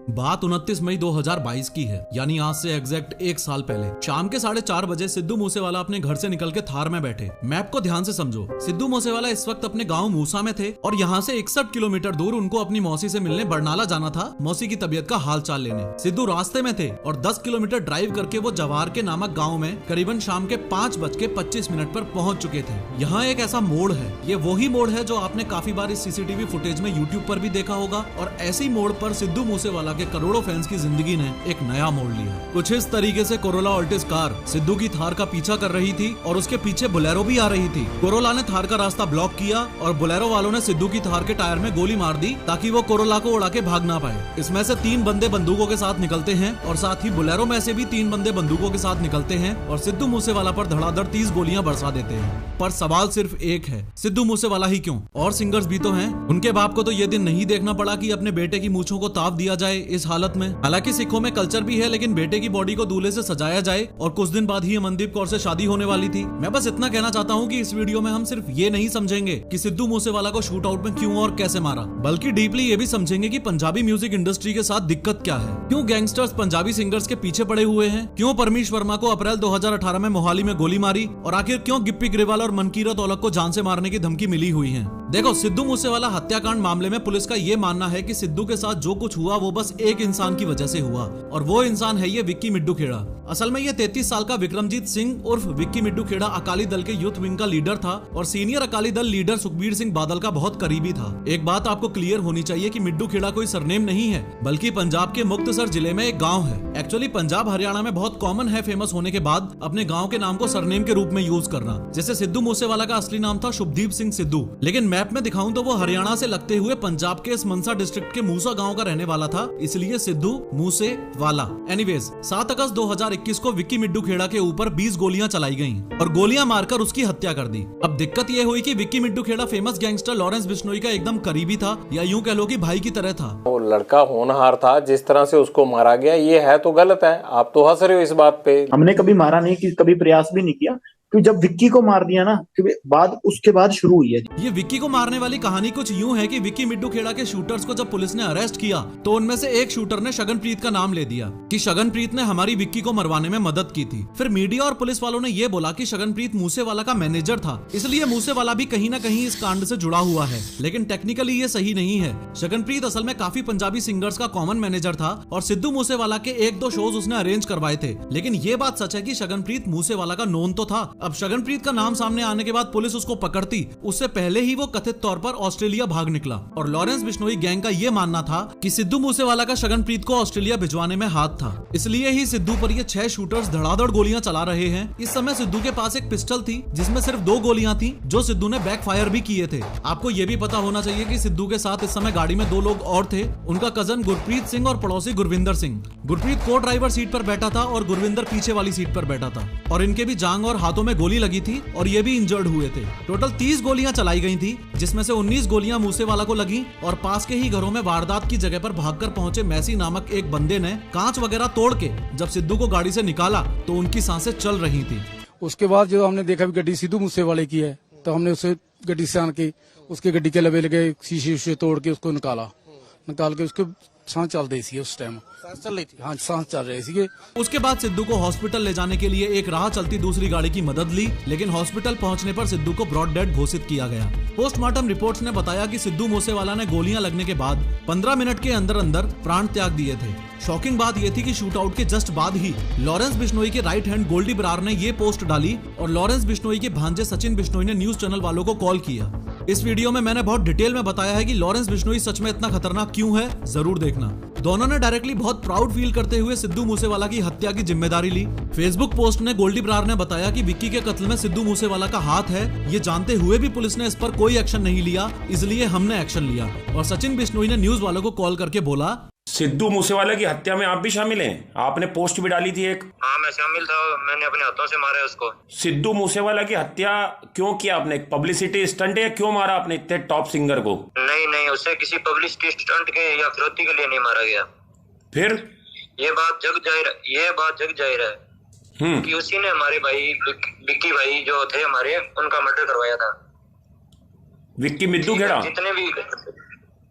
बात 29 मई 2022 की है, यानी आज से एग्जैक्ट एक साल पहले शाम के 4:30 बजे सिद्धू मूसेवाला अपने घर से निकल के थार में बैठे। मैप को ध्यान से समझो। सिद्धू मूसेवाला इस वक्त अपने गांव मूसा में थे और यहाँ से 61 किलोमीटर दूर उनको अपनी मौसी से मिलने बरनाला जाना था, मौसी की तबीयत का हाल चाल लेने। सिद्धू रास्ते में थे और 10 किलोमीटर ड्राइव करके वो जवार के नामक गाँव में करीबन शाम के 5:25 पर पहुंच चुके थे। यहाँ एक ऐसा मोड़ है, ये वही मोड़ है जो आपने काफी बार इस सीसीटीवी फुटेज में यूट्यूब पर भी देखा होगा, और ऐसी मोड़ पर सिद्धू मूसेवाला के करोड़ों फैंस की जिंदगी ने एक नया मोड़ लिया। कुछ इस तरीके से कोरोला ऑल्टिस कार सिद्धू की थार का पीछा कर रही थी और उसके पीछे बोलेरो भी आ रही थी। कोरोला ने थार का रास्ता ब्लॉक किया और बोलेरो वालों ने सिद्धू की थार के टायर में गोली मार दी ताकि वो कोरोला को उड़ा के भाग ना पाए। इसमें से 3 बंदे बंदूकों के साथ निकलते हैं और साथ ही बोलेरो में से भी 3 बंदे बंदूकों के साथ निकलते हैं और सिद्धू मूसेवाला पर धड़ाधड़ 30 गोलियां बरसा देते हैं। पर सवाल सिर्फ एक है, सिद्धू मूसेवाला ही क्यों? और सिंगर्स भी तो हैं। उनके बाप को तो ये दिन नहीं देखना पड़ा कि अपने बेटे की मूंछों को ताव दिया जाए इस हालत में। हालांकि सिखों में कल्चर भी है, लेकिन बेटे की बॉडी को दूल्हे से सजाया जाए, और कुछ दिन बाद ही अमनदीप कौर से शादी होने वाली थी। मैं बस इतना कहना चाहता हूँ कि इस वीडियो में हम सिर्फ ये नहीं समझेंगे कि सिद्धू मूसेवाला को शूट आउट में क्यों और कैसे मारा, बल्कि डीपली ये भी समझेंगे कि पंजाबी म्यूजिक इंडस्ट्री के साथ दिक्कत क्या है, क्यों गैंगस्टर्स पंजाबी सिंगर्स के पीछे पड़े हुए हैं, क्यों परमीश वर्मा को अप्रैल 2018 में मोहाली में गोली मारी, और आखिर क्यों गिप्पी ग्रेवाल और मनकीरत औलख को जान से मारने की धमकी मिली हुई है। देखो, सिद्धू मूसेवाला हत्याकांड मामले में पुलिस का ये मानना है कि सिद्धू के साथ जो कुछ हुआ वो बस एक इंसान की वजह से हुआ, और वो इंसान है ये विक्की मिड्डू खेड़ा। असल में ये 33 साल का विक्रमजीत सिंह उर्फ विक्की मिड्डू खेड़ा अकाली दल के यूथ विंग का लीडर था और सीनियर अकाली दल लीडर सुखबीर सिंह बादल का बहुत करीबी था। एक बात आपको क्लियर होनी चाहिए कि मिड्डू खेड़ा कोई सरनेम नहीं है, बल्कि पंजाब के मुक्तसर जिले में एक गाँव है। एक्चुअली पंजाब हरियाणा में बहुत कॉमन है फेमस होने के बाद अपने गाँव के नाम को सरनेम के रूप में यूज करना। जैसे सिद्धू मूसेवाला का असली नाम था शुभदीप सिंह सिद्धू, लेकिन मैप में दिखाऊं तो वो हरियाणा से लगते हुए पंजाब के इस मनसा डिस्ट्रिक्ट के मूसा गांव का रहने वाला था, इसलिए सिद्धू मूसेवाला। एनीवेज, 7 अगस्त 2021 को विक्की मिड्डू खेड़ा के ऊपर 20 गोलियां चलाई गईं और गोलियां मारकर उसकी हत्या कर दी। अब दिक्कत ये हुई कि Vicky Middu Khera famous gangster Lawrence Bishnoi का एकदम करीबी था, या यूं कह लो कि भाई की तरह था। वो लड़का होनहार था, जिस तरह से उसको मारा गया ये है तो गलत है। आप तो हंस रहे हो इस बात पे। हमने कभी मारा नहीं, कि कभी प्रयास भी नहीं किया, तो जब विक्की को मार दिया ना, उसके बाद शुरू हुई है। ये विक्की को मारने वाली कहानी कुछ यूं है कि विक्की मिड्डू खेड़ा के शूटर्स को जब पुलिस ने अरेस्ट किया तो उनमें से एक शूटर ने शगनप्रीत का नाम ले दिया कि शगनप्रीत ने हमारी विक्की को मरवाने में मदद की थी। फिर मीडिया और पुलिस वालों ने ये बोला कि शगनप्रीत मूसेवाला का मैनेजर था, इसलिए मूसेवाला भी कहीं ना कहीं इस कांड से जुड़ा हुआ है। लेकिन टेक्निकली ये सही नहीं है। शगनप्रीत असल में काफी पंजाबी सिंगर्स का कॉमन मैनेजर था और सिद्धू मूसेवाला के 1-2 शोज उसने अरेंज करवाए थे। लेकिन ये बात सच है कि शगनप्रीत मूसेवाला का नोन तो था। अब शगनप्रीत का नाम सामने आने के बाद पुलिस उसको पकड़ती, उससे पहले ही वो कथित तौर पर ऑस्ट्रेलिया भाग निकला। और लॉरेंस बिश्नोई गैंग का ये मानना था कि सिद्धू मूसेवाला का शगनप्रीत को ऑस्ट्रेलिया भिजवाने में हाथ था, इसलिए ही सिद्धू पर ये 6 शूटर्स धड़ाधड़ गोलियां चला रहे हैं। इस समय सिद्धू के पास एक पिस्टल थी जिसमें सिर्फ 2 गोलियां थी, जो सिद्धू ने बैक फायर भी किए थे। आपको ये भी पता होना चाहिए कि सिद्धू के साथ इस समय गाड़ी में 2 लोग और थे, उनका कजन गुरप्रीत सिंह और पड़ोसी गुरविंदर सिंह। गुरप्रीत को ड्राइवर सीट पर बैठा था और गुरविंदर पीछे वाली सीट पर बैठा था, और इनके भी जांग और हाथों में गोली लगी थी और ये भी इंजर्ड हुए थे। टोटल 30 गोलियां चलाई गई थी, जिसमें से 19 गोलियां मूसेवाला को लगी और पास के ही घरों में वारदात की जगह पर भागकर पहुंचे मैसी नामक एक बंदे ने कांच वगैरह तोड़ के जब सिद्धू को गाड़ी से निकाला तो उनकी सांसें चल रही थी। उसके बाद जो हमने देखा भी गड्डी सिद्धू मूसेवाले की है, तो हमने उसे गड्डी से आन के उसके गड्डी के लबे लगे शीशे तोड़ के उसको निकाल के उसको सांस चल रही थी। उस टाइम सांस चल रही थी, हाँ सांस चल रही थी। उसके बाद सिद्धू को हॉस्पिटल ले जाने के लिए एक राह चलती दूसरी गाड़ी की मदद ली, लेकिन हॉस्पिटल पहुंचने पर सिद्धू को ब्रॉड डेड घोषित किया गया। पोस्टमार्टम रिपोर्ट्स ने बताया कि सिद्धू मूसेवाला ने गोलियां लगने के बाद 15 मिनट के अंदर अंदर प्राण त्याग दिए थे। शॉकिंग बात यह थी कि शूट आउट के जस्ट बाद ही लॉरेंस बिश्नोई के राइट हैंड गोल्डी बरार ने ये पोस्ट डाली और लॉरेंस बिश्नोई के भांजे सचिन बिश्नोई ने न्यूज चैनल वालों को कॉल किया। इस वीडियो में मैंने बहुत डिटेल में बताया है कि लॉरेंस बिश्नोई सच में इतना खतरनाक क्यों है, जरूर देखना। दोनों ने डायरेक्टली बहुत प्राउड फील करते हुए सिद्धू मूसेवाला की हत्या की जिम्मेदारी ली। फेसबुक पोस्ट में गोल्डी बरार ने बताया कि विक्की के कत्ल में सिद्धू मूसेवाला का हाथ है, ये जानते हुए भी पुलिस ने इस पर कोई एक्शन नहीं लिया, इसलिए हमने एक्शन लिया। और सचिन बिश्नोई ने न्यूज वालों को कॉल करके बोला, सिद्धू मूसेवाला की हत्या में आप भी शामिल हैं? आपने पोस्ट भी डाली थी एक। हाँ, मैं शामिल था, मैंने अपने हाथों से मारा उसको। सिद्धू मूसेवाला की हत्या क्यों किया आपने? पब्लिसिटी स्टंट है? क्यों मारा आपने इतने टॉप सिंगर को? नहीं, उसे किसी पब्लिसिटी स्टंट के या फिरौती के लिए नहीं मारा गया। फिर ये बात जग जाहिर है कि उसी ने हमारे भाई विक्की भाई जो थे हमारे, उनका मर्डर करवाया था। विक्की मिड्डू खेड़ा? जितने भी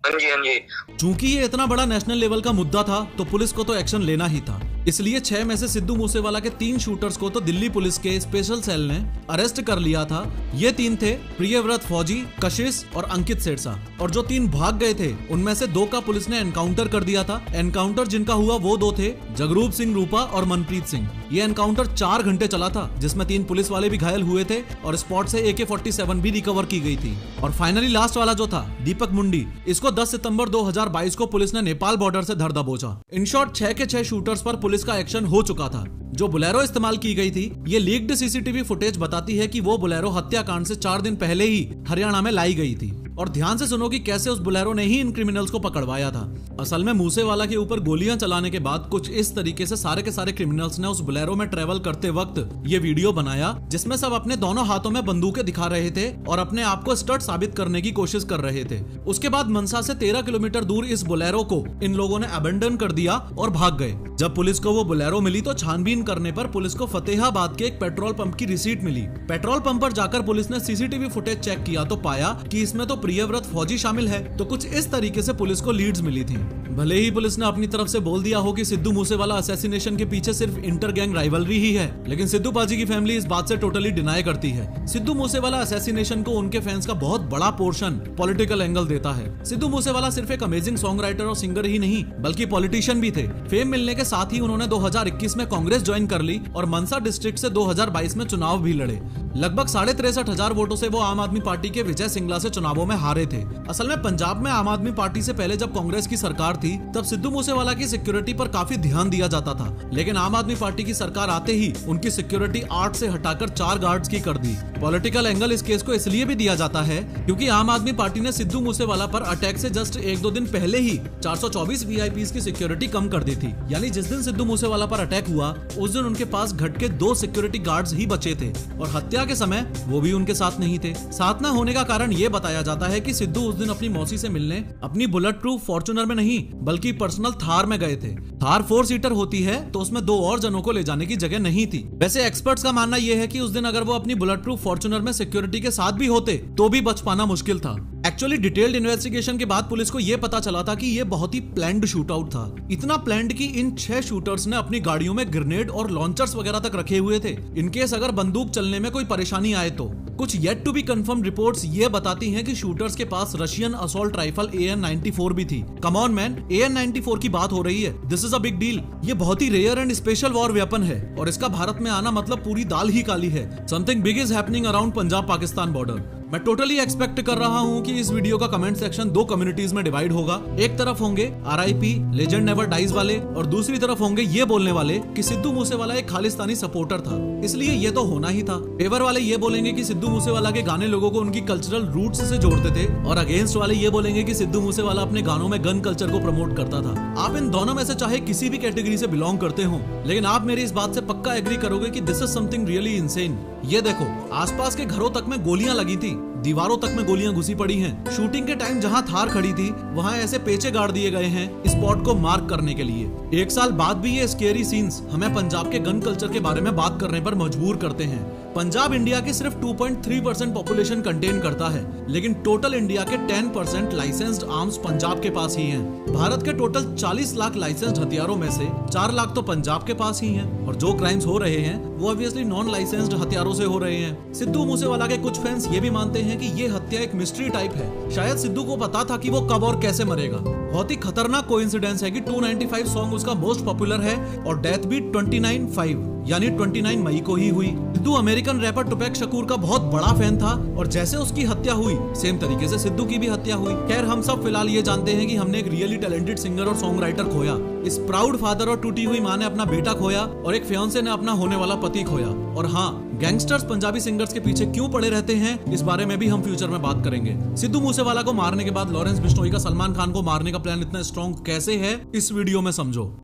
हाँ जी, हाँ जी। चूंकि ये इतना बड़ा नेशनल लेवल का मुद्दा था तो पुलिस को तो एक्शन लेना ही था, इसलिए 6 में से सिद्धू मूसेवाला के 3 शूटर्स को तो दिल्ली पुलिस के स्पेशल सेल ने अरेस्ट कर लिया था। ये 3 थे प्रियव्रत फौजी, कशिश और अंकित सिरसा। और जो 3 भाग गए थे उनमें से 2 का पुलिस ने एनकाउंटर कर दिया था। एनकाउंटर जिनका हुआ वो 2 थे, जगरूप सिंह रूपा और मनप्रीत सिंह। ये एनकाउंटर 4 घंटे चला था, जिसमें 3 पुलिस वाले भी घायल हुए थे और स्पॉट से AK-47 भी रिकवर की गई थी। और फाइनली लास्ट वाला जो था दीपक मुंडी, इसको 10 सितंबर 2022 को पुलिस ने नेपाल बॉर्डर से धर दबोचा। इन शॉर्ट 6 के 6 शूटर्स पर पुलिस का एक्शन हो चुका था। जो बुलेरो इस्तेमाल की गई थी, ये लीक्ड CCTV फुटेज बताती है कि वो बुलेरो हत्याकांड से 4 दिन पहले ही हरियाणा में लाई गई थी। और ध्यान से सुनो कि कैसे उस बुलेरो ने ही इन क्रिमिनल्स को पकड़वाया था। असल में मूसेवाला के ऊपर गोलियां चलाने के बाद कुछ इस तरीके से सारे के सारे क्रिमिनल्स ने उस बुलेरो में ट्रेवल करते वक्त ये वीडियो बनाया, जिसमें सब अपने दोनों हाथों में बंदूकें दिखा रहे थे और अपने आप को स्टड साबित करने की कोशिश कर रहे थे। उसके बाद मनसा से 13 किलोमीटर दूर इस बुलेरो को इन लोगों ने अबेंडन कर दिया और भाग गए। जब पुलिस को वो बुलेरो मिली तो छानबीन करने पर पुलिस को फतेहाबाद के एक पेट्रोल पंप की रिसीट मिली। पेट्रोल पंप पर जाकर पुलिस ने CCTV फुटेज चेक किया तो पाया कि इसमें तो प्रियव्रत फौजी शामिल है। तो कुछ इस तरीके से पुलिस को लीड्स मिली थी। भले ही पुलिस ने अपनी तरफ से बोल दिया हो कि सिद्धू मूसेवाला असैसिनेशन के पीछे सिर्फ इंटर गैंग राइवलरी ही है, लेकिन सिद्धू पाजी की फैमिली इस बात से टोटली डिनाई करती है। सिद्धू मूसेवाला असैसिनेशन को उनके फैंस का बहुत बड़ा पोर्शन पॉलिटिकल एंगल देता है। सिद्धू मूसेवाला सिर्फ एक अमेजिंग सॉन्ग राइटर और सिंगर ही नहीं बल्कि पॉलिटिशियन भी थे। फेम मिलने के साथ ही उन्होंने 2021 में कांग्रेस ज्वाइन कर ली और मनसा डिस्ट्रिक्ट से 2022 में चुनाव भी लड़े। लगभग 63,500 वोटों से वो आम आदमी पार्टी के विजय सिंगला से चुनावों में हारे थे। असल में पंजाब में आम आदमी पार्टी से पहले जब कांग्रेस की सरकार थी तब सिद्धू मूसेवाला की सिक्योरिटी पर काफी ध्यान दिया जाता था, लेकिन आम आदमी पार्टी की सरकार आते ही उनकी सिक्योरिटी 8 से हटाकर 4 गार्ड्स की कर दी। पॉलिटिकल एंगल इस केस को इसलिए भी दिया जाता है क्योंकि आम आदमी पार्टी ने सिद्धू मूसेवाला पर अटैक से जस्ट 1-2 दिन पहले ही 424 VIPs की सिक्योरिटी कम कर दी थी। यानी जिस दिन सिद्धू मूसेवाला पर अटैक हुआ उस दिन उनके पास घट के 2 सिक्योरिटी गार्ड्स ही बचे थे और हत्या के समय वो भी उनके साथ नहीं थे। साथ न होने का कारण ये बताया जाता है कि सिद्धू उस दिन अपनी मौसी से मिलने अपनी बुलेट प्रूफ फॉर्च्यूनर में नहीं बल्कि पर्सनल थार में गए थे। थार 4 सीटर होती है तो उसमें 2 और जनों को ले जाने की जगह नहीं थी। वैसे एक्सपर्ट्स का मानना यह है कि उस दिन अगर वो अपनी बुलेट प्रूफ फॉर्च्यूनर में सिक्योरिटी के साथ भी होते तो भी बच पाना मुश्किल था। एक्चुअली डिटेल्ड इन्वेस्टिगेशन के बाद पुलिस को यह पता चला था कि यह बहुत ही प्लान्ड शूटआउट था। इतना प्लान्ड कि इन 6 शूटर्स ने अपनी गाड़ियों में ग्रेनेड और लॉन्चर्स वगैरह तक रखे हुए थे इनकेस अगर बंदूक चलने में कोई परेशानी आए तो। कुछ yet to be confirm reports ये बताती हैं कि शूटर्स के पास रशियन असॉल्ट राइफल AN-94 भी थी। कम ऑन मैन, AN-94 की बात हो रही है, this is a big deal. ये बहुत ही rare and special war weapon है और इसका भारत में आना मतलब पूरी दाल ही काली है। Something big is happening around Punjab Pakistan border. मैं टोटली एक्सपेक्ट कर रहा हूँ कि इस वीडियो का कमेंट सेक्शन 2 कम्युनिटीज में डिवाइड होगा। एक तरफ होंगे RIP लेजेंड नेवर डाइज वाले और दूसरी तरफ होंगे ये बोलने वाले कि सिद्धू मूसेवाला एक खालिस्तानी सपोर्टर था, इसलिए ये तो होना ही था। फेवर वाले ये बोलेंगे कि सिद्धू मूसेवाला के गाने लोगों को उनकी कल्चरल रूट्स से जोड़ते थे और अगेंस्ट वाले ये बोलेंगे कि सिद्धू मूसेवाला अपने गानों में गन कल्चर को प्रमोट करता था। आप इन दोनों में से चाहे किसी भी कैटेगरी से बिलोंग करते हो, लेकिन आप मेरी इस बात से पक्का एग्री करोगे कि this is something really insane. ये देखो, आसपास के घरों तक में गोलियां लगी थी, दीवारों तक में गोलियां घुसी पड़ी हैं। शूटिंग के टाइम जहां थार खड़ी थी वहां ऐसे पेचे गाड़ दिए गए हैं स्पॉट को मार्क करने के लिए। 1 साल बाद भी ये स्केरी सीन्स हमें पंजाब के गन कल्चर के बारे में बात करने पर मजबूर करते हैं। पंजाब इंडिया के सिर्फ 2.3% पॉपुलेशन कंटेन करता है, लेकिन टोटल इंडिया के 10% लाइसेंस्ड आर्म्स पंजाब के पास ही हैं। भारत के टोटल 40 लाख लाइसेंस्ड हथियारों में से 4 लाख तो पंजाब के पास ही हैं और जो क्राइम्स हो रहे हैं वो ऑब्वियसली नॉन लाइसेंस्ड हथियारों से हो रहे हैं। सिद्धू मूसेवाला के कुछ फैंस ये भी मानते हैं कि ये हत्या एक मिस्ट्री टाइप है। शायद सिद्धू को पता था कि वो कब और कैसे मरेगा। बहुत ही खतरनाक कोइंसिडेंस है कि 295 सॉन्ग उसका मोस्ट पॉपुलर है और डेथ भी 29/5 यानी 29 मई को ही हुई। सिद्धू अमेरिकन रैपर टुपैक शकूर का बहुत बड़ा फैन था और जैसे उसकी हत्या हुई सेम तरीके से सिद्धू की भी हत्या हुई। खैर, हम सब फिलहाल ये जानते हैं कि हमने एक रियली टैलेंटेड सिंगर और सॉन्ग राइटर खोया। इस प्राउड फादर और टूटी हुई माँ ने अपना बेटा खोया और एक फियांसे ने अपना होने वाला पति खोया। और हाँ, गैंगस्टर्स पंजाबी सिंगर्स के पीछे क्यों पड़े रहते हैं इस बारे में भी हम फ्यूचर में बात करेंगे। सिद्धू मूसेवाला को मारने के बाद लॉरेंस बिश्नोई का सलमान खान को मारने का प्लान इतना स्ट्रॉन्ग कैसे है, इस वीडियो में समझो।